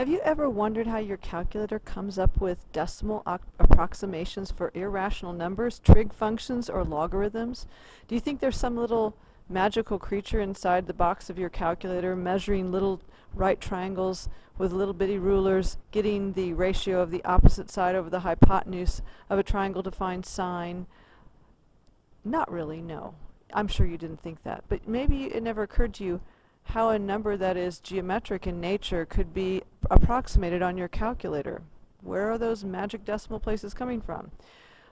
Have you ever wondered how your calculator comes up with decimal approximations for irrational numbers, trig functions, or logarithms? Do you think there's some little magical creature inside the box of your calculator measuring little right triangles with little bitty rulers, getting the ratio of the opposite side over the hypotenuse of a triangle to find sine? Not really, no. I'm sure you didn't think that. But maybe it never occurred to you how a number that is geometric in nature could be approximated on your calculator. Where are those magic decimal places coming from?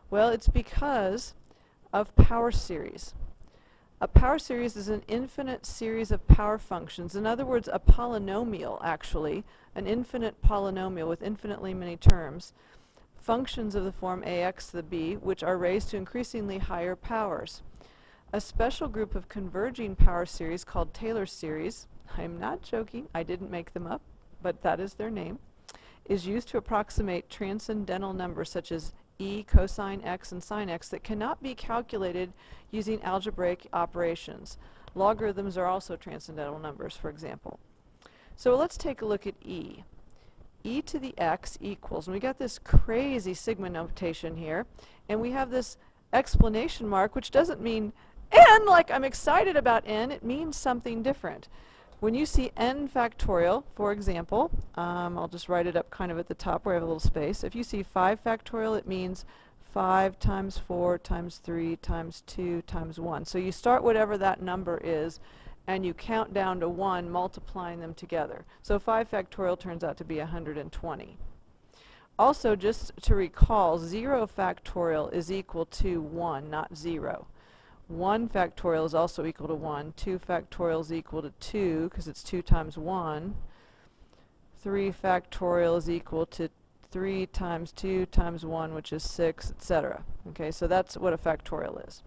Well, it's because of power series. A power series is an infinite series of power functions. In other words, a polynomial, actually, an infinite polynomial with infinitely many terms, functions of the form ax to the b, which are raised to increasingly higher powers. A special group of converging power series called Taylor series, I'm not joking, I didn't make them up, but that is their name, is used to approximate transcendental numbers such as e cosine x and sine x that cannot be calculated using algebraic operations. Logarithms are also transcendental numbers, for example. So let's take a look at e. E to the x equals, and we got this crazy sigma notation here, and we have this explanation mark, which doesn't mean n like I'm excited about n. It means something different. When you see n factorial, for example, I'll just write it up kind of at the top where I have a little space. If you see 5 factorial, it means 5 times 4 times 3 times 2 times 1. So you start whatever that number is, and you count down to 1, multiplying them together. So 5 factorial turns out to be 120. Also, just to recall, 0 factorial is equal to 1, not 0. 1 factorial is also equal to 1. 2 factorial is equal to 2, because it's 2 times 1. 3 factorial is equal to 3 times 2 times 1, which is 6, etc. Okay, so that's what a factorial is.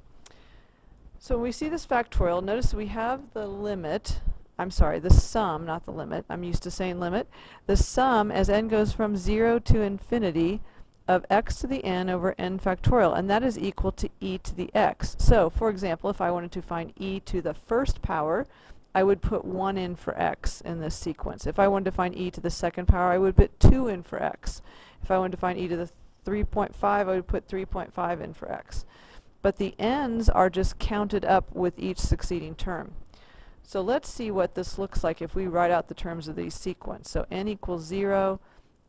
So when we see this factorial, notice we have the limit, I'm sorry, the sum, not the limit. I'm used to saying limit. The sum, as n goes from 0 to infinity, of x to the n over n factorial, and that is equal to e to the x. So, for example, if I wanted to find e to the first power, I would put 1 in for x in this sequence. If I wanted to find e to the second power, I would put 2 in for x. If I wanted to find e to the 3.5, I would put 3.5 in for x. But the n's are just counted up with each succeeding term. So let's see what this looks like if we write out the terms of these sequence. So n equals 0,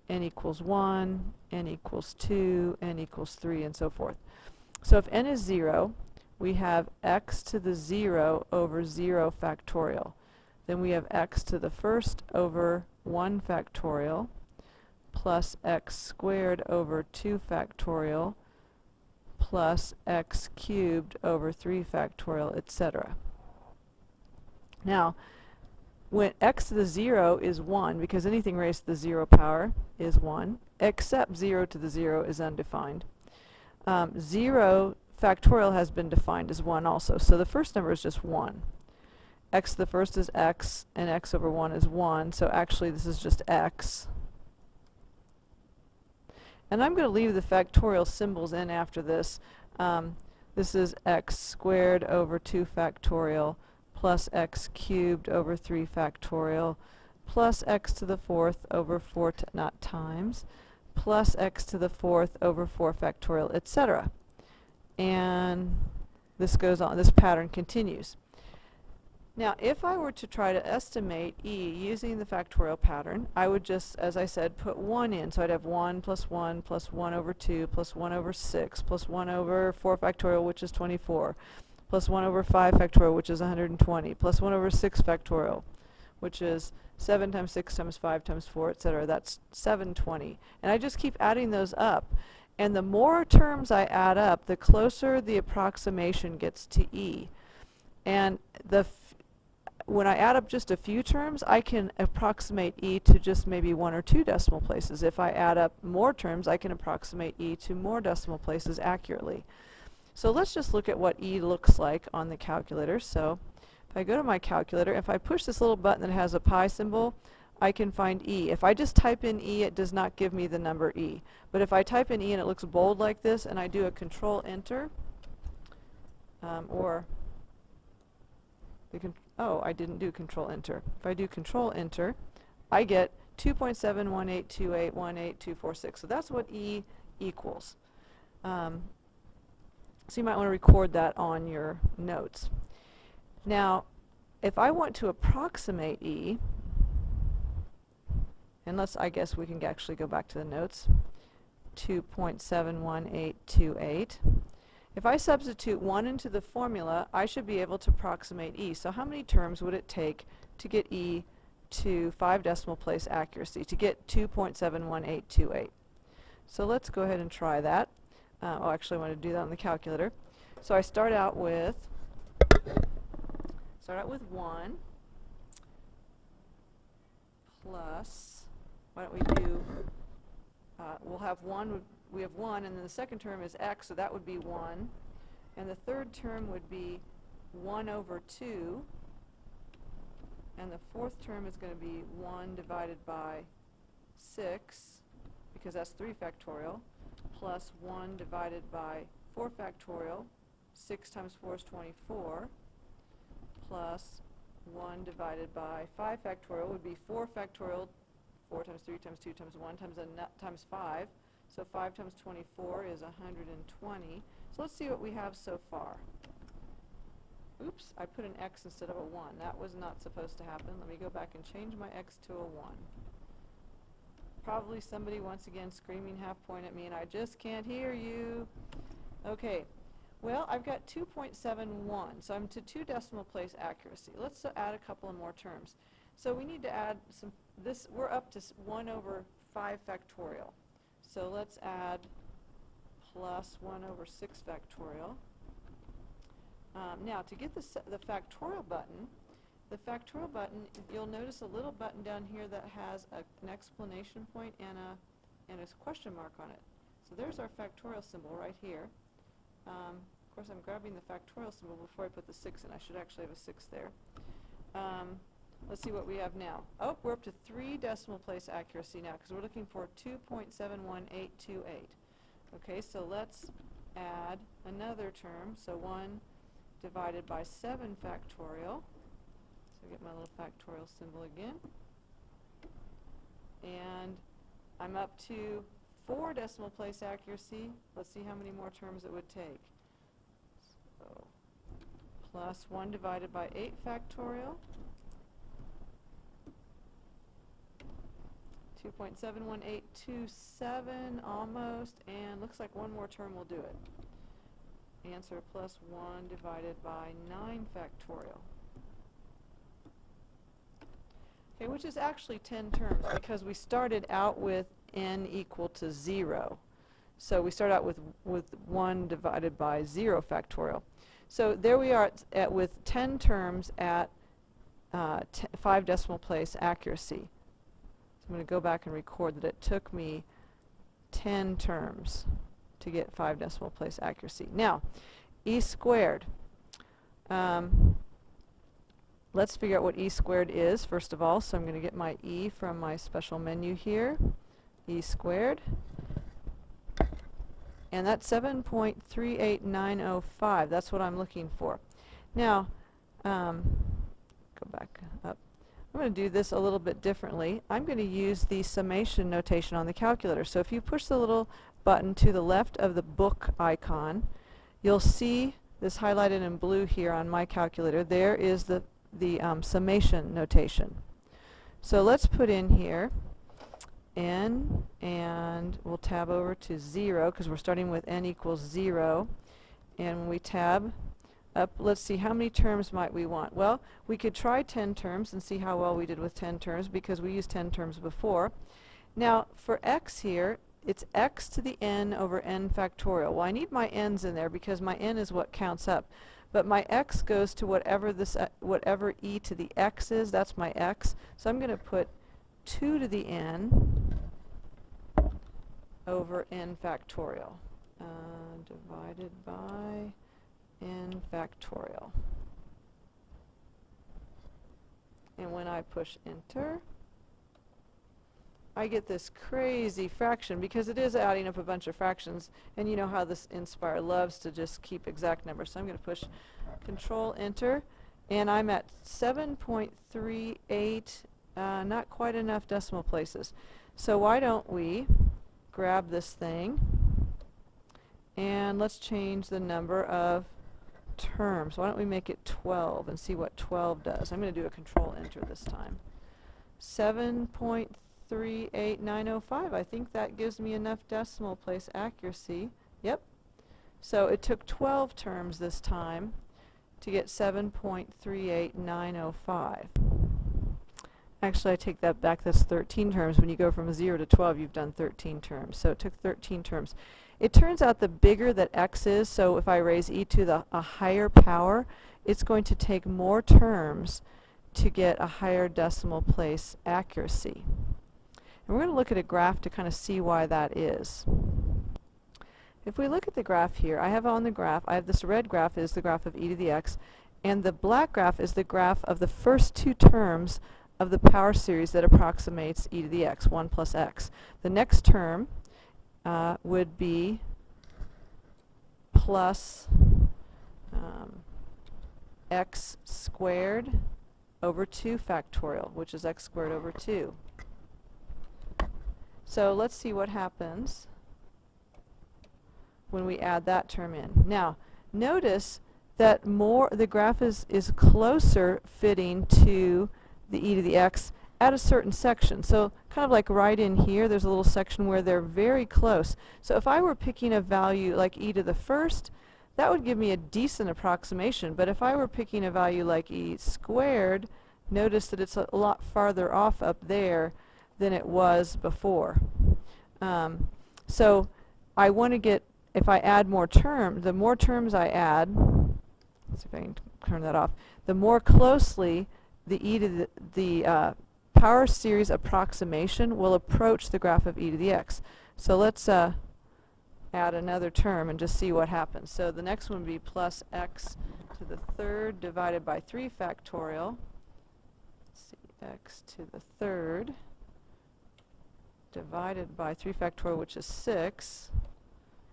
n equals 1, n equals 2, n equals 3, and so forth. So if n is 0, we have x to the 0 over 0 factorial. Then we have x to the first over 1 factorial plus x squared over 2 factorial plus x cubed over 3 factorial, etc. Now, when x to the 0 is 1, because anything raised to the 0 power is 1, except 0 to the 0 is undefined. 0 factorial has been defined as 1 also, so the first number is just 1. X to the first is x, and x over 1 is 1, so actually this is just x. And I'm going to leave the factorial symbols in after this. This is x squared over 2 factorial plus x cubed over 3 factorial plus x to the 4th over 4, not times, plus x to the 4th over 4 factorial, etc. And this goes on, this pattern continues. Now, if I were to try to estimate e using the factorial pattern, I would just, as I said, put 1 in. So I'd have 1 plus 1 plus 1 over 2 plus 1 over 6 plus 1 over 4 factorial, which is 24, plus 1 over 5 factorial, which is 120, plus 1 over 6 factorial, which is 7 times 6 times 5 times 4, etc. That's 720. And I just keep adding those up. And the more terms I add up, the closer the approximation gets to e. And when I add up just a few terms, I can approximate e to just maybe 1 or 2 decimal places. If I add up more terms, I can approximate e to more decimal places accurately. So let's just look at what e looks like on the calculator. So if I go to my calculator, if I push this little button that has a pi symbol, I can find e. If I just type in e, it does not give me the number e. But if I type in e and it looks bold like this, and I do a Control-Enter, oh, I didn't do Control-Enter. If I do Control-Enter, I get 2.7182818.246. So that's what E equals. So you might want to record that on your notes. Now, if I want to approximate E, I guess we can actually go back to the notes, 2.71828. If I substitute 1 into the formula, I should be able to approximate E. So how many terms would it take to get E to 5 decimal place accuracy, to get 2.71828? So let's go ahead and try that. Actually I want to do that on the calculator. So I start out with 1 plus, why don't we do, we'll have 1, we have 1, and then the second term is x, so that would be 1. And the third term would be 1 over 2. And the fourth term is going to be 1 divided by 6, because that's 3 factorial, plus 1 divided by 4 factorial. 6 times 4 is 24, plus 1 divided by 5 factorial would be 4 factorial. 4 times 3 times 2 times 1 times 5. So 5 times 24 is 120. So let's see what we have so far. Oops, I put an x instead of a 1. That was not supposed to happen. Let me go back and change my x to a 1. Probably somebody once again screaming half point at me, and I just can't hear you. Okay, well, I've got 2.71, so I'm to 2 decimal place accuracy. Let's add a couple of more terms. So we need to add some, we're up to 1 over 5 factorial. So let's add plus 1 over 6 factorial. Now, to get the factorial button, you'll notice a little button down here that has an exclamation point and a question mark on it. So there's our factorial symbol right here. Of course, I'm grabbing the factorial symbol before I put the 6 in. I should actually have a 6 there. Let's see what we have now. Oh, we're up to 3 decimal place accuracy now, because we're looking for 2.71828. Okay, so let's add another term. So 1 divided by 7 factorial. So get my little factorial symbol again. And I'm up to 4 decimal place accuracy. Let's see how many more terms it would take. So plus 1 divided by 8 factorial. 2.71827, almost, and looks like one more term will do it. Answer plus 1 divided by 9 factorial. Okay, which is actually 10 terms, because we started out with n equal to 0. So we start out with 1 divided by 0 factorial. So there we are with 10 terms at 5 decimal place accuracy. I'm going to go back and record that it took me 10 terms to get 5 decimal place accuracy. Now, E squared. Let's figure out what E squared is, first of all. So I'm going to get my E from my special menu here. E squared. And that's 7.38905. That's what I'm looking for. Now, go back up. I'm going to do this a little bit differently. I'm going to use the summation notation on the calculator. So if you push the little button to the left of the book icon, you'll see this highlighted in blue here on my calculator. There is the summation notation. So let's put in here n, and we'll tab over to 0 because we're starting with n equals 0. And when we tab up, let's see, how many terms might we want? Well, we could try 10 terms and see how well we did with 10 terms, because we used 10 terms before. Now, for x here, it's x to the n over n factorial. Well, I need my n's in there because my n is what counts up. But my x goes to whatever whatever e to the x is. That's my x. So I'm going to put 2 to the n over n factorial divided by n factorial. And when I push enter, I get this crazy fraction, because it is adding up a bunch of fractions, and you know how this Inspire loves to just keep exact numbers. So I'm going to push Control Enter, and I'm at 7.38905. Not quite enough decimal places. So why don't we grab this thing and let's change the number of terms. Why don't we make it 12 and see what 12 does? I'm going to do a control enter this time. 7.38905. I think that gives me enough decimal place accuracy. Yep. So it took 12 terms this time to get 7.38905. Actually, I take that back. That's 13 terms. When you go from 0 to 12, you've done 13 terms. So it took 13 terms. It turns out the bigger that x is, so if I raise e to a higher power, it's going to take more terms to get a higher decimal place accuracy. And we're going to look at a graph to kind of see why that is. If we look at the graph here, I have on the graph, I have this red graph is the graph of e to the x, and the black graph is the graph of the first two terms of the power series that approximates e to the x, 1 plus x. The next term would be plus x squared over 2 factorial, which is x squared over 2. So let's see what happens when we add that term in. Now, notice that the graph is closer fitting to the e to the x at a certain section. So kind of like right in here, there's a little section where they're very close. So if I were picking a value like e to the first, that would give me a decent approximation. But if I were picking a value like e squared, notice that it's a lot farther off up there than it was before. So I want to get, if I add more terms, the more terms I add, let's see if I can turn that off, the more closely the e to the power series approximation will approach the graph of e to the x. So let's add another term and just see what happens. So the next one would be plus x to the third divided by 3 factorial. Let's see, x to the third divided by 3 factorial, which is 6.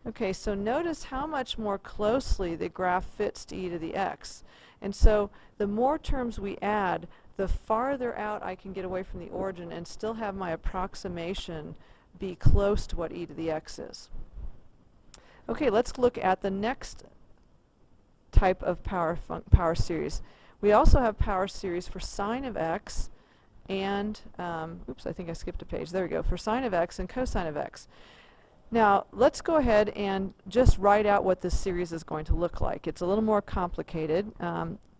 Okay, so notice how much more closely the graph fits to e to the x. And so the more terms we add, the farther out I can get away from the origin and still have my approximation be close to what e to the x is. Okay, let's look at the next type of power series. We also have power series for sine of x and, oops, I think I skipped a page. There we go, for sine of x and cosine of x. Now, let's go ahead and just write out what this series is going to look like. It's a little more complicated.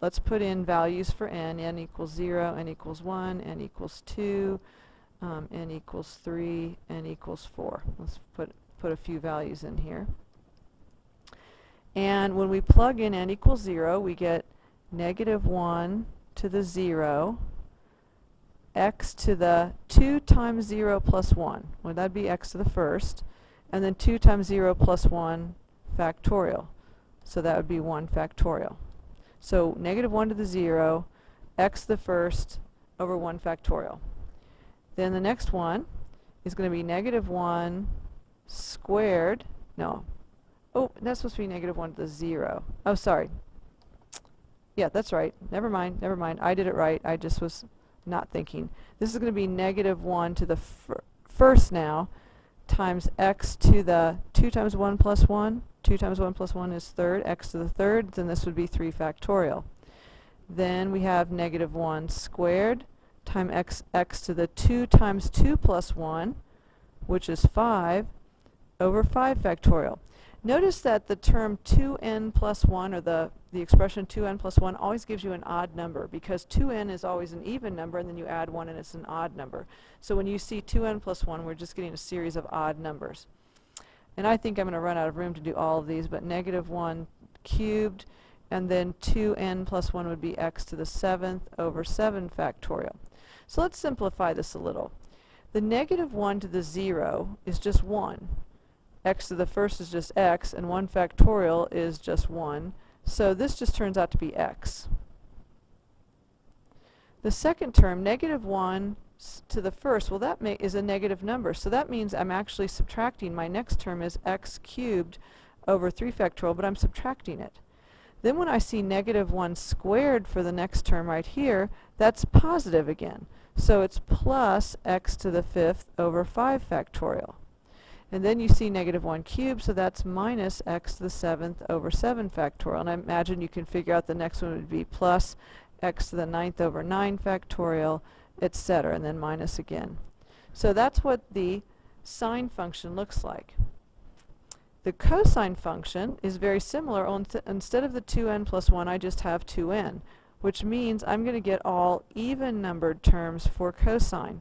Let's put in values for n equals 0, n equals 1, n equals 2, n equals 3, n equals 4. Let's put a few values in here. And when we plug in n equals 0, we get negative 1 to the 0, x to the 2 times 0 plus 1. Well, that'd be x to the first. And then 2 times 0 plus 1 factorial. So that would be 1 factorial. So negative 1 to the 0, x to the first over 1 factorial. Then the next one is going to be negative 1 squared. No. Oh, that's supposed to be negative 1 to the 0. Oh, sorry. Yeah, that's right. Never mind, never mind. I did it right. I just was not thinking. This is going to be negative 1 to the first now, times x to the 2 times 1 plus 1. 2 times 1 plus 1 is third, x to the third, then this would be 3 factorial. Then we have negative 1 squared times x to the 2 times 2 plus 1, which is 5, over 5 factorial. Notice that the term 2n plus 1, or the expression 2n plus 1, always gives you an odd number, because 2n is always an even number, and then you add 1 and it's an odd number. So when you see 2n plus 1, we're just getting a series of odd numbers. And I think I'm going to run out of room to do all of these, but negative 1 cubed, and then 2n plus 1 would be x to the 7th over 7 factorial. So let's simplify this a little. The negative 1 to the 0 is just 1. X to the first is just x, and 1 factorial is just 1. So this just turns out to be x. The second term, negative 1 to the first, well, that is a negative number. So that means I'm actually subtracting. My next term is x cubed over 3 factorial, but I'm subtracting it. Then when I see negative 1 squared for the next term right here, that's positive again. So it's plus x to the 5th over 5 factorial. And then you see negative 1 cubed, so that's minus x to the 7th over 7 factorial. And I imagine you can figure out the next one would be plus x to the 9th over 9 factorial, etc., and then minus again. So that's what the sine function looks like. The cosine function is very similar. Instead of the 2n plus 1, I just have 2n, which means I'm going to get all even-numbered terms for cosine.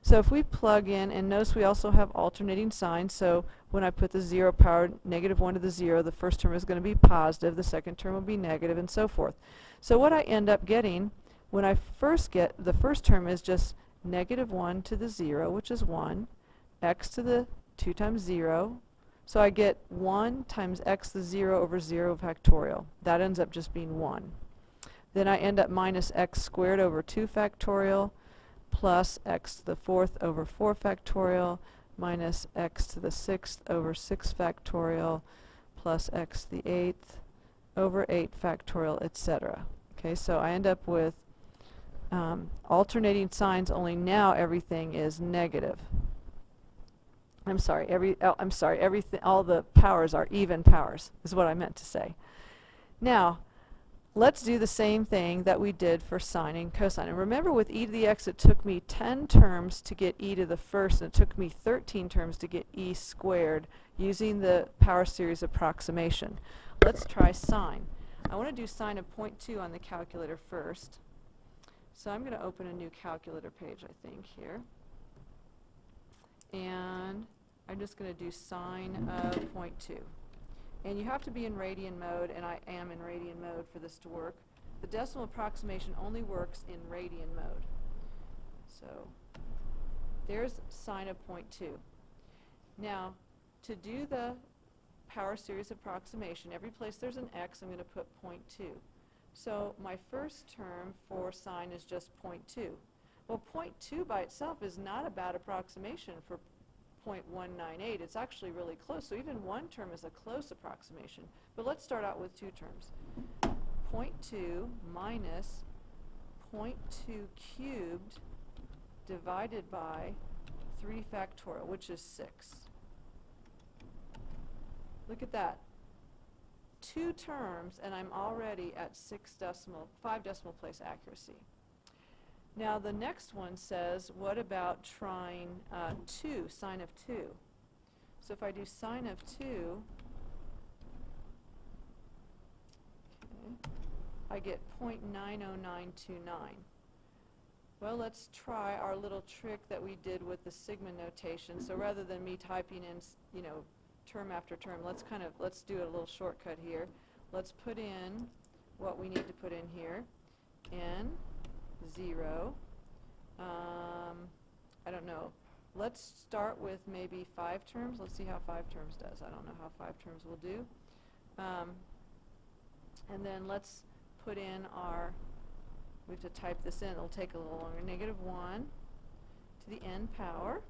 So if we plug in, and notice we also have alternating signs, so when I put the 0 power negative 1 to the 0, the first term is going to be positive, the second term will be negative, and so forth. So what I end up getting when I first get, the first term is just negative 1 to the 0, which is 1, x to the 2 times 0. So I get 1 times x to the 0 over 0 factorial. That ends up just being 1. Then I end up minus x squared over 2 factorial plus x to the 4th over 4 factorial minus x to the 6th over 6 factorial plus x to the 8th over 8 factorial, etc. Okay, so I end up with alternating signs, only now everything is negative. All the powers are even powers, is what I meant to say. Now, let's do the same thing that we did for sine and cosine. And remember, with e to the x, it took me 10 terms to get e to the first, and it took me 13 terms to get e squared using the power series approximation. Let's try sine. I want to do sine of 0.2 on the calculator first. So I'm going to open a new calculator page, I think, here. And I'm just going to do sine of 0.2. And you have to be in radian mode, and I am in radian mode for this to work. The decimal approximation only works in radian mode. So there's sine of 0.2. Now, to do the power series approximation, every place there's an x, I'm going to put 0.2. So my first term for sine is just 0.2. Well, 0.2 by itself is not a bad approximation for 0.198. It's actually really close. So even one term is a close approximation. But let's start out with two terms. 0.2 minus 0.2 cubed divided by 3 factorial, which is 6. Look at that. 2 terms, and I'm already at 5 decimal place accuracy. Now the next one says, what about trying 2, sine of 2? So if I do sine of 2, okay, I get 0.90929. Well, let's try our little trick that we did with the sigma notation. So rather than me typing in, term after term, let's do a little shortcut here. Let's put in what we need to put in here. N, 0. I don't know. Let's start with maybe 5 terms. Let's see how 5 terms does. I don't know how 5 terms will do. And then let's put in we have to type this in. It'll take a little longer. Negative 1 to the n power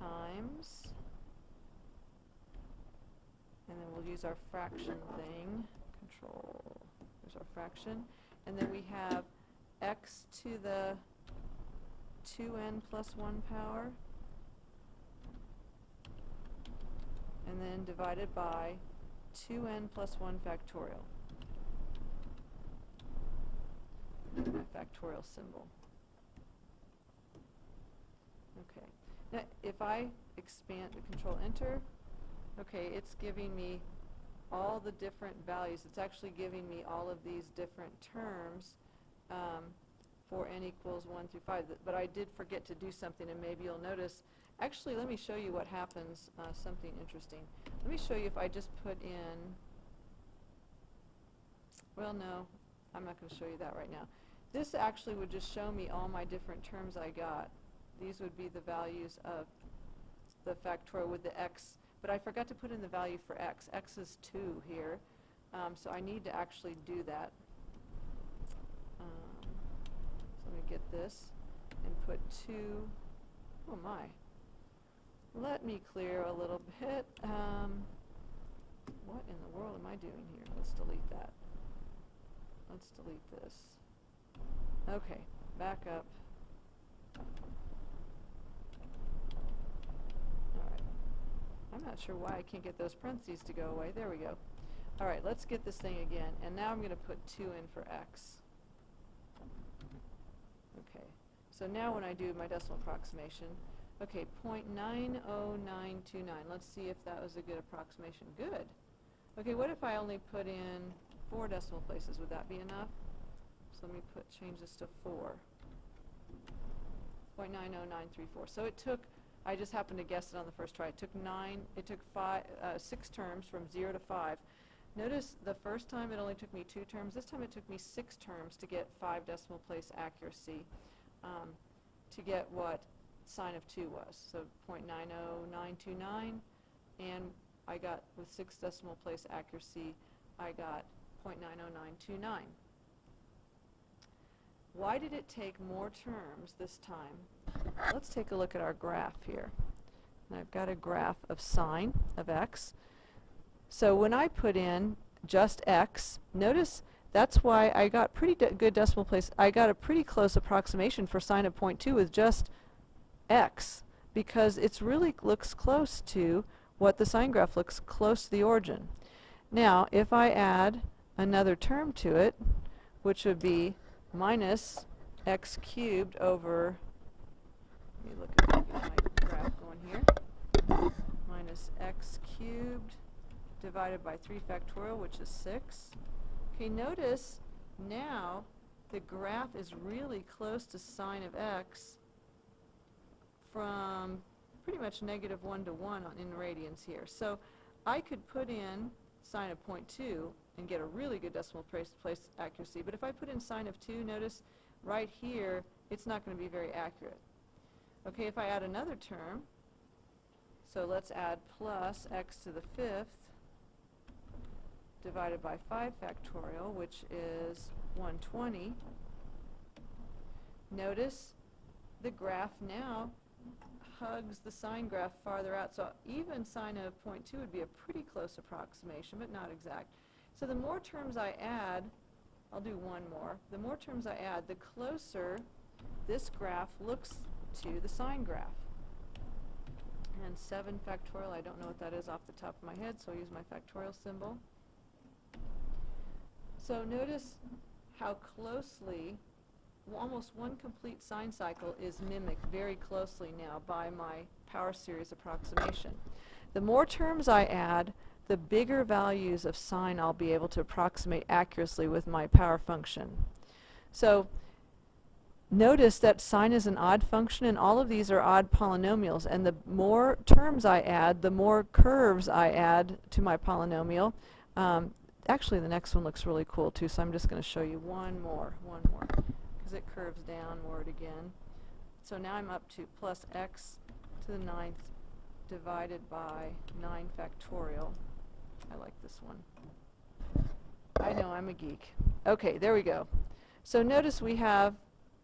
times, and then we'll use our fraction thing. Control. There's our fraction. And then we have x to the 2n plus 1 power, and then divided by 2n plus 1 factorial. And my factorial symbol. Okay. Now, if I expand the control enter, okay, it's giving me all the different values. It's actually giving me all of these different terms for n equals 1 through 5. But I did forget to do something, and maybe you'll notice. Actually, let me show you what happens, something interesting. Let me show you if I just put in, well, no, I'm not going to show you that right now. This actually would just show me all my different terms I got. These would be the values of the factorial with the x. But I forgot to put in the value for x. X is 2 here. So I need to actually do that. So let me get this and put 2. Oh my. Let me clear a little bit. What in the world am I doing here? Let's delete that. Let's delete this. Okay, back up. Alright. I'm not sure why I can't get those parentheses to go away. There we go. Alright, let's get this thing again. And now I'm going to put 2 in for x. Okay, so now when I do my decimal approximation, okay, 0.90929. Let's see if that was a good approximation. Good. Okay, what if I only put in 4 decimal places? Would that be enough? So let me change this to 4. 0.90934. So it took, I just happened to guess it on the first try. It took 6 terms from 0 to 5. Notice the first time it only took me 2 terms. This time it took me 6 terms to get 5 decimal place accuracy, to get what sine of 2 was. So 0.90929, and I got, with 6 decimal place accuracy, I got 0.90929. Why did it take more terms this time? Let's take a look at our graph here. And I've got a graph of sine of x. So when I put in just x, notice that's why I got pretty good decimal place. I got a pretty close approximation for sine of 0.2 with just x, because it's really looks close to what the sine graph looks close to the origin. Now, if I add another term to it, which would be minus x cubed over, let me look at my graph going here, minus x cubed divided by 3 factorial, which is 6. Okay, notice now the graph is really close to sine of x from pretty much -1 to 1 in radians here. So I could put in sine of 0.2 and get a really good decimal place accuracy. But if I put in sine of 2, notice right here, it's not going to be very accurate. Okay, if I add another term, so let's add plus x to the 5th divided by 5 factorial, which is 120. Notice the graph now hugs the sine graph farther out. So even sine of 0.2 would be a pretty close approximation, but not exact. So the more terms I add, I'll do one more. The more terms I add, the closer this graph looks to the sine graph. And 7 factorial, I don't know what that is off the top of my head, so I'll use my factorial symbol. So notice how closely, almost one complete sine cycle is mimicked very closely now by my power series approximation. The more terms I add, the bigger values of sine I'll be able to approximate accurately with my power function. So notice that sine is an odd function, and all of these are odd polynomials. And the more terms I add, the more curves I add to my polynomial. Actually, the next one looks really cool too, so I'm just going to show you one more, because it curves downward again. So now I'm up to plus x to the 9th divided by 9 factorial. I like this one. I know, I'm a geek. Okay, there we go. So notice we have,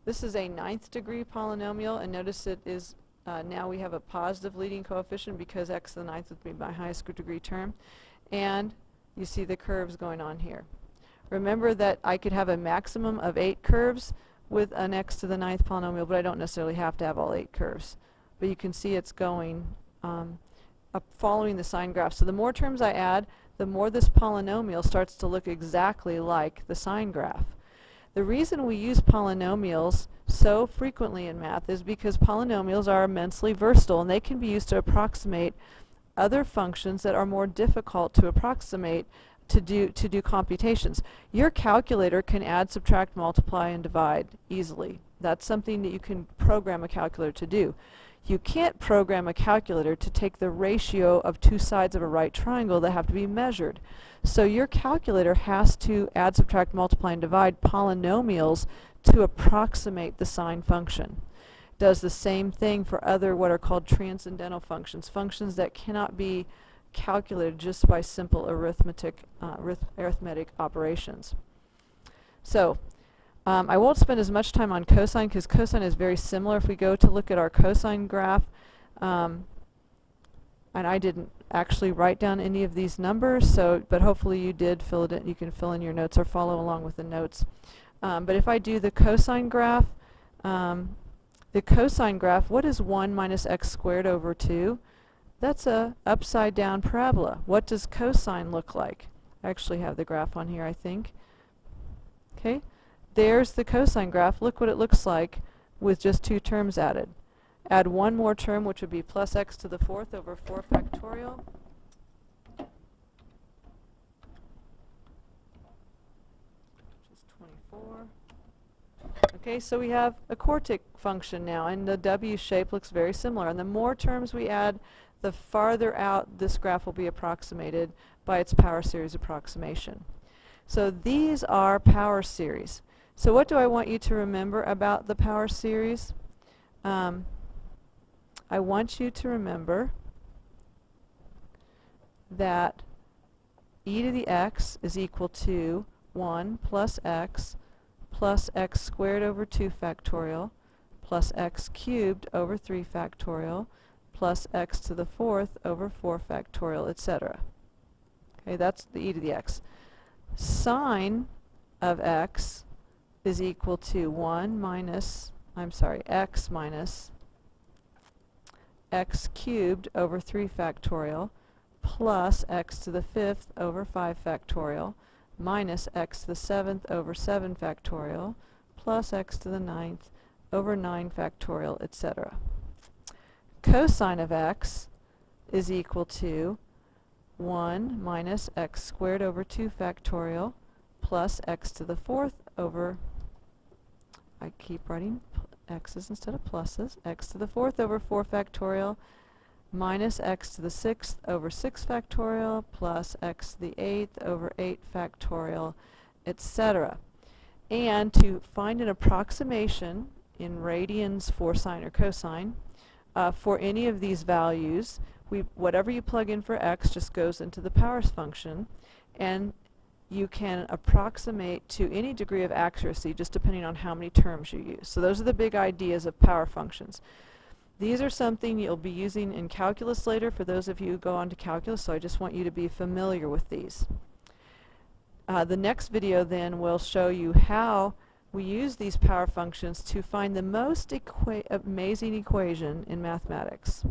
this is a 9th degree polynomial, and notice it is, now we have a positive leading coefficient because x to the 9th would be my highest degree term. And you see the curves going on here. Remember that I could have a maximum of 8 curves with an x to the 9th polynomial, but I don't necessarily have to have all 8 curves. But you can see it's going up following the sine graph. So the more terms I add, the more this polynomial starts to look exactly like the sine graph. The reason we use polynomials so frequently in math is because polynomials are immensely versatile, and they can be used to approximate other functions that are more difficult to approximate to do computations. Your calculator can add, subtract, multiply, and divide easily. That's something that you can program a calculator to do. You can't program a calculator to take the ratio of 2 sides of a right triangle that have to be measured. So your calculator has to add, subtract, multiply, and divide polynomials to approximate the sine function. Does the same thing for other what are called transcendental functions, functions that cannot be calculated just by simple arithmetic operations. So I won't spend as much time on cosine because cosine is very similar. If we go to look at our cosine graph, and I didn't actually write down any of these numbers, so but hopefully you did fill it in. You can fill in your notes or follow along with the notes. But if I do the cosine graph, what is 1 minus x squared over 2? That's a upside down parabola. What does cosine look like? I actually have the graph on here, I think. Okay, there's the cosine graph. Look what it looks like with just two terms added. Add one more term, which would be plus x to the fourth over 4 factorial. Which is 24. Okay, so we have a quartic function now, and the W shape looks very similar. And the more terms we add, the farther out this graph will be approximated by its power series approximation. So these are power series. So what do I want you to remember about the power series? I want you to remember that e to the x is equal to 1 plus x squared over 2 factorial plus x cubed over 3 factorial plus x to the fourth over 4 factorial, etc. Okay, that's the e to the x. Sine of x is equal to x minus x cubed over 3 factorial plus x to the fifth over 5 factorial minus x to the seventh over 7 factorial plus x to the ninth over 9 factorial, etc. Cosine of x is equal to 1 minus x squared over 2 factorial plus x to the fourth over, I keep writing x's instead of pluses, x to the fourth over 4 factorial minus x to the sixth over 6 factorial plus x to the eighth over 8 factorial, etc. And to find an approximation in radians for sine or cosine for any of these values, whatever you plug in for x just goes into the powers function, and you can approximate to any degree of accuracy just depending on how many terms you use. So those are the big ideas of power functions. These are something you'll be using in calculus later for those of you who go on to calculus, so I just want you to be familiar with these. The next video then will show you how we use these power functions to find the most amazing equation in mathematics.